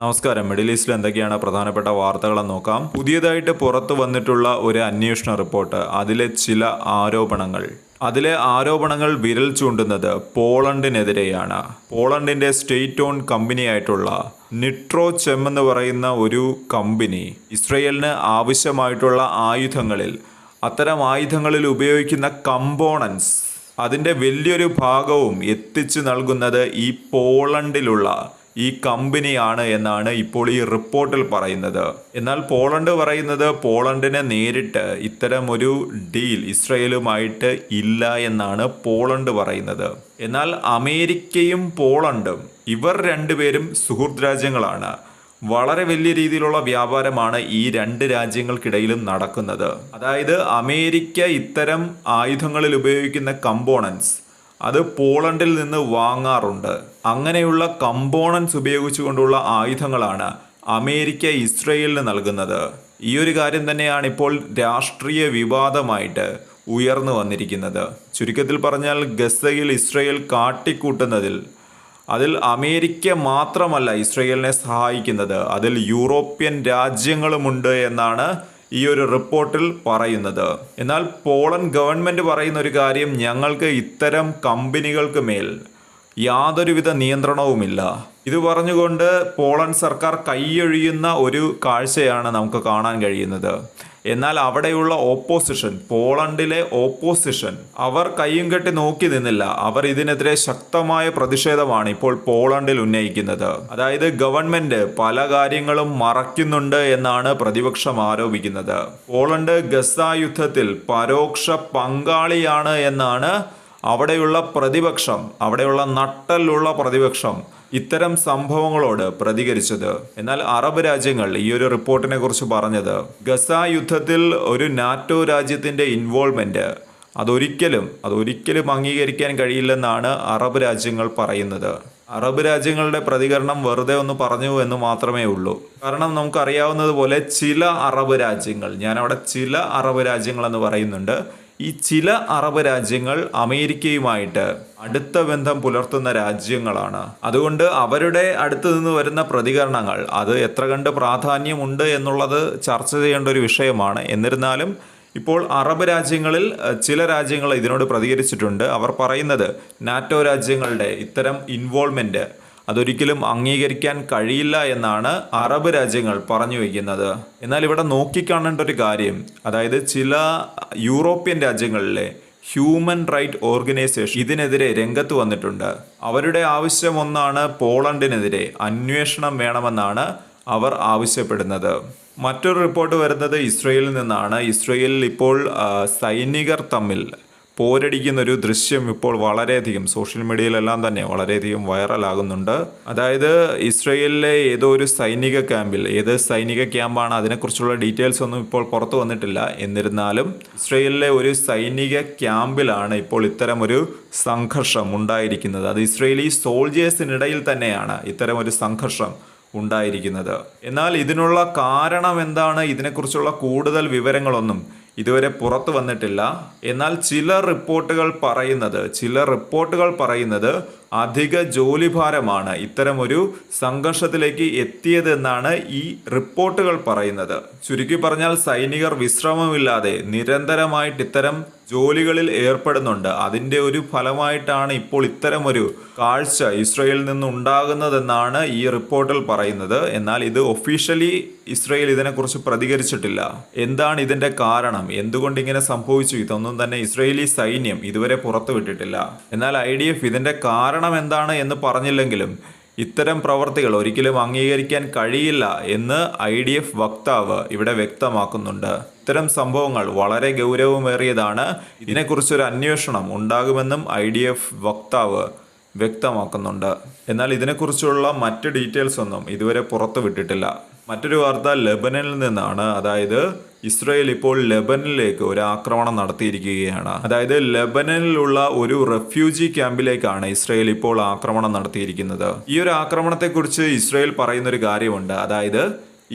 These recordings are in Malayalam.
നമസ്കാരം. മിഡിൽ ഈസ്റ്റിൽ എന്തൊക്കെയാണ് പ്രധാനപ്പെട്ട വാർത്തകളെന്ന് നോക്കാം. പുതിയതായിട്ട് പുറത്തു വന്നിട്ടുള്ള ഒരു അന്വേഷണ റിപ്പോർട്ട്, അതിലെ ആരോപണങ്ങൾ വിരൽ ചൂണ്ടുന്നത് പോളണ്ടിനെതിരെയാണ്. പോളണ്ടിന്റെ സ്റ്റേറ്റ് ഓൺ കമ്പനിയായിട്ടുള്ള നിട്രോചെം എന്ന് പറയുന്ന ഒരു കമ്പനി ഇസ്രയേലിന് ആവശ്യമായിട്ടുള്ള അത്തരം ആയുധങ്ങളിൽ ഉപയോഗിക്കുന്ന കമ്പോണൻസ് അതിൻ്റെ വലിയൊരു ഭാഗവും എത്തിച്ചു നൽകുന്നത് ഈ പോളണ്ടിലുള്ള ഈ കമ്പനിയാണ് എന്നാണ് ഇപ്പോൾ ഈ റിപ്പോർട്ടിൽ പറയുന്നത്. എന്നാൽ പോളണ്ട് പറയുന്നത് പോളണ്ടിന് നേരിട്ട് ഇത്തരം ഒരു ഡീൽ ഇസ്രയേലുമായിട്ട് ഇല്ല എന്നാണ് പോളണ്ട് പറയുന്നത്. എന്നാൽ അമേരിക്കയും പോളണ്ടും ഇവർ രണ്ടുപേരും സുഹൃത്ത് രാജ്യങ്ങളാണ്. വളരെ വലിയ രീതിയിലുള്ള വ്യാപാരമാണ് ഈ രണ്ട് രാജ്യങ്ങൾക്കിടയിലും നടക്കുന്നത്. അതായത് അമേരിക്ക ഇത്തരം ആയുധങ്ങളിൽ ഉപയോഗിക്കുന്ന കമ്പോണൻസ് അത് പോളണ്ടിൽ നിന്ന് വാങ്ങാറുണ്ട്. അങ്ങനെയുള്ള കമ്പോണൻസ് ഉപയോഗിച്ചുകൊണ്ടുള്ള ആയുധങ്ങളാണ് അമേരിക്ക ഇസ്രയേലിന് നൽകുന്നത്. ഈ ഒരു കാര്യം തന്നെയാണ് ഇപ്പോൾ രാഷ്ട്രീയ വിവാദമായിട്ട് ഉയർന്നു വന്നിരിക്കുന്നത്. ചുരുക്കത്തിൽ പറഞ്ഞാൽ ഗസയിൽ ഇസ്രയേൽ കാട്ടിക്കൂട്ടുന്നതിൽ അതിൽ അമേരിക്ക മാത്രമല്ല ഇസ്രയേലിനെ സഹായിക്കുന്നത്, അതിൽ യൂറോപ്യൻ രാജ്യങ്ങളുമുണ്ട് എന്നാണ് ഈ ഒരു റിപ്പോർട്ടിൽ പറയുന്നത്. എന്നാൽ പോളണ്ട് ഗവൺമെൻറ് പറയുന്ന ഒരു കാര്യം, ഞങ്ങൾക്ക് ഇത്തരം കമ്പനികൾക്ക് മേൽ യാതൊരുവിധ നിയന്ത്രണവുമില്ല. ഇത് പറഞ്ഞുകൊണ്ട് പോളണ്ട് സർക്കാർ കൈയൊഴിയുന്ന ഒരു കാഴ്ചയാണ് നമുക്ക് കാണാൻ കഴിയുന്നത്. എന്നാൽ അവിടെയുള്ള പോളണ്ടിലെ ഓപ്പോസിഷൻ അവർ കയ്യും കെട്ടി നോക്കി നിന്നില്ല. അവർ ഇതിനെതിരെ ശക്തമായ പ്രതിഷേധമാണ് ഇപ്പോൾ പോളണ്ടിൽ ഉന്നയിക്കുന്നത്. അതായത് ഗവൺമെന്റ് പല കാര്യങ്ങളും മറയ്ക്കുന്നുണ്ട് എന്നാണ് പ്രതിപക്ഷം ആരോപിക്കുന്നത്. പോളണ്ട് ഗസ യുദ്ധത്തിൽ പരോക്ഷ പങ്കാളിയാണ് എന്നാണ് അവിടെയുള്ള നട്ടലുള്ള പ്രതിപക്ഷം ഇത്തരം സംഭവങ്ങളോട് പ്രതികരിച്ചത്. എന്നാൽ അറബ് രാജ്യങ്ങൾ ഈ ഒരു റിപ്പോർട്ടിനെ കുറിച്ച് പറഞ്ഞത്, ഗസ യുദ്ധത്തിൽ ഒരു നാറ്റോ രാജ്യത്തിന്റെ ഇൻവോൾവ്മെന്റ് അതൊരിക്കലും അംഗീകരിക്കാൻ കഴിയില്ലെന്നാണ് അറബ് രാജ്യങ്ങൾ പറയുന്നത്. അറബ് രാജ്യങ്ങളുടെ പ്രതികരണം വെറുതെ ഒന്ന് പറഞ്ഞു എന്ന് മാത്രമേ ഉള്ളൂ. കാരണം നമുക്കറിയാവുന്നതുപോലെ ചില അറബ് രാജ്യങ്ങൾ എന്ന് പറയുന്നുണ്ട്. ഈ ചില അറബ് രാജ്യങ്ങൾ അമേരിക്കയുമായിട്ട് അടുത്ത ബന്ധം പുലർത്തുന്ന രാജ്യങ്ങളാണ്. അതുകൊണ്ട് അവരുടെ അടുത്ത് നിന്ന് വരുന്ന പ്രതികരണങ്ങൾ അത് എത്ര കണ്ട് പ്രാധാന്യമുണ്ട് എന്നുള്ളത് ചർച്ച ചെയ്യേണ്ട ഒരു വിഷയമാണ്. എന്നിരുന്നാലും ഇപ്പോൾ അറബ് രാജ്യങ്ങളിൽ ചില രാജ്യങ്ങൾ ഇതിനോട് പ്രതികരിച്ചിട്ടുണ്ട്. അവർ പറയുന്നത് നാറ്റോ രാജ്യങ്ങളുടെ ഇത്തരം ഇൻവോൾവ്മെന്റ് അതൊരിക്കലും അംഗീകരിക്കാൻ കഴിയില്ല എന്നാണ് അറബ് രാജ്യങ്ങൾ പറഞ്ഞു വയ്ക്കുന്നത്. എന്നാൽ ഇവിടെ നോക്കിക്കാണേണ്ട ഒരു കാര്യം, അതായത് ചില യൂറോപ്യൻ രാജ്യങ്ങളിലെ ഹ്യൂമൻ റൈറ്റ് ഓർഗനൈസേഷൻ ഇതിനെതിരെ രംഗത്ത് വന്നിട്ടുണ്ട്. അവരുടെ ആവശ്യം ഒന്നാണ്, പോളണ്ടിനെതിരെ അന്വേഷണം വേണമെന്നാണ് അവർ ആവശ്യപ്പെടുന്നത്. മറ്റൊരു റിപ്പോർട്ട് വരുന്നത് ഇസ്രയേലിൽ നിന്നാണ്. ഇസ്രയേലിൽ ഇപ്പോൾ സൈനികർ തമ്മിൽ പോരടിക്കുന്ന ഒരു ദൃശ്യം ഇപ്പോൾ വളരെയധികം സോഷ്യൽ മീഡിയയിലെല്ലാം തന്നെ വളരെയധികം വൈറലാകുന്നുണ്ട്. അതായത് ഇസ്രയേലിലെ ഏത് സൈനിക ക്യാമ്പാണ്, അതിനെക്കുറിച്ചുള്ള ഡീറ്റെയിൽസ് ഒന്നും ഇപ്പോൾ പുറത്തു വന്നിട്ടില്ല. എന്നിരുന്നാലും ഇസ്രയേലിലെ ഒരു സൈനിക ക്യാമ്പിലാണ് ഇപ്പോൾ ഇത്തരം ഒരു സംഘർഷം ഉണ്ടായിരിക്കുന്നത്. അത് ഇസ്രയേലി സോൾജേഴ്സിനിടയിൽ തന്നെയാണ് ഇത്തരം ഒരു സംഘർഷം ഉണ്ടായിരിക്കുന്നത്. എന്നാൽ ഇതിനുള്ള കാരണം എന്താണ്, ഇതിനെക്കുറിച്ചുള്ള കൂടുതൽ വിവരങ്ങളൊന്നും ഇതുവരെ പുറത്തു വന്നിട്ടില്ല. എന്നാൽ ചില റിപ്പോർട്ടുകൾ പറയുന്നത് അധിക ജോലിഭാരമാണ് ഇത്തരം ഒരു സംഘർഷത്തിലേക്ക് എത്തിയതെന്നാണ് ഈ റിപ്പോർട്ടുകൾ പറയുന്നത്. ചുരുക്കി പറഞ്ഞാൽ സൈനികർ വിശ്രമമില്ലാതെ നിരന്തരമായിട്ട് ഇത്തരം ജോലികളിൽ ഏർപ്പെടുന്നുണ്ട്. അതിൻ്റെ ഒരു ഫലമായിട്ടാണ് ഇപ്പോൾ ഇത്തരം ഒരു കാഴ്ച ഇസ്രയേലിൽ നിന്നുണ്ടാകുന്നതെന്നാണ് ഈ റിപ്പോർട്ടിൽ പറയുന്നത്. എന്നാൽ ഇത് ഒഫീഷ്യലി ഇസ്രയേൽ ഇതിനെക്കുറിച്ച് പ്രതികരിച്ചിട്ടില്ല. എന്താണ് ഇതിൻ്റെ കാരണം, എന്തുകൊണ്ട് ഇങ്ങനെ സംഭവിച്ചു, ഇതൊന്നും തന്നെ ഇസ്രയേലി സൈന്യം ഇതുവരെ പുറത്തുവിട്ടിട്ടില്ല. എന്നാൽ IDF ഇതിൻ്റെ കാരണം എന്താണ് എന്ന് പറഞ്ഞില്ലെങ്കിലും ഇത്തരം പ്രവർത്തികൾ ഒരിക്കലും അംഗീകരിക്കാൻ കഴിയില്ല എന്ന് IDF വക്താവ് ഇവിടെ വ്യക്തമാക്കുന്നുണ്ട്. ഇത്തരം സംഭവങ്ങൾ വളരെ ഗൗരവമേറിയതാണ്. ഇതിനെക്കുറിച്ചൊരു അന്വേഷണം ഉണ്ടാകുമെന്നും IDF വക്താവ് വ്യക്തമാക്കുന്നുണ്ട്. എന്നാൽ ഇതിനെക്കുറിച്ചുള്ള മറ്റ് ഡീറ്റെയിൽസ് ഒന്നും ഇതുവരെ പുറത്തു വിട്ടിട്ടില്ല. മറ്റൊരു വാർത്ത ലെബനനിൽ നിന്നാണ്. അതായത് ഇസ്രയേൽ ഇപ്പോൾ ലെബനനിലേക്ക് ഒരു ആക്രമണം നടത്തിയിരിക്കുകയാണ്. അതായത് ലെബനനിലുള്ള ഒരു റെഫ്യൂജി ക്യാമ്പിലേക്കാണ് ഇസ്രയേൽ ഇപ്പോൾ ആക്രമണം നടത്തിയിരിക്കുന്നത്. ഈ ഒരു ആക്രമണത്തെക്കുറിച്ച് ഇസ്രയേൽ പറയുന്നൊരു കാര്യമുണ്ട്. അതായത്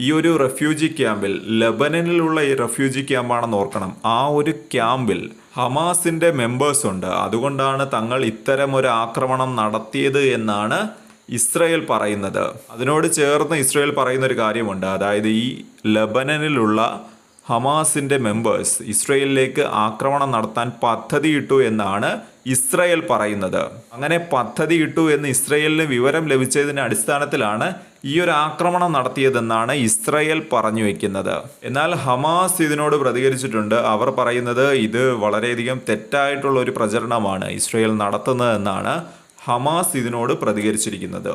ഈ ഒരു റെഫ്യൂജി ക്യാമ്പിൽ, ലെബനനിലുള്ള ഈ റെഫ്യൂജി ക്യാമ്പാണെന്ന് ഓർക്കണം, ആ ഒരു ക്യാമ്പിൽ ഹമാസിൻ്റെ മെമ്പേഴ്സ് ഉണ്ട്. അതുകൊണ്ടാണ് തങ്ങൾ ഇത്തരം ഒരു ആക്രമണം നടത്തിയത് എന്നാണ് ഇസ്രയേൽ പറയുന്നത്. അതിനോട് ചേർന്ന് ഇസ്രയേൽ പറയുന്ന ഒരു കാര്യമുണ്ട്. അതായത് ഈ ലബനനിലുള്ള ഹമാസിൻ്റെ മെമ്പേഴ്സ് ഇസ്രയേലിലേക്ക് ആക്രമണം നടത്താൻ പദ്ധതിയിട്ടു എന്നാണ് ഇസ്രയേൽ പറയുന്നത്. അങ്ങനെ പദ്ധതിയിട്ടു എന്ന് ഇസ്രയേലിന് വിവരം ലഭിച്ചതിൻ്റെ അടിസ്ഥാനത്തിലാണ് ഈ ഒരു ആക്രമണം നടത്തിയതെന്നാണ് ഇസ്രയേൽ പറഞ്ഞു വെക്കുന്നത്. എന്നാൽ ഹമാസ് ഇതിനോട് പ്രതികരിച്ചിട്ടുണ്ട്. അവർ പറയുന്നത് ഇത് വളരെയധികം തെറ്റായിട്ടുള്ള ഒരു പ്രചരണമാണ് ഇസ്രയേൽ നടത്തുന്നതെന്നാണ് ഹമാസ് ഇതിനോട് പ്രതികരിച്ചിരിക്കുന്നത്.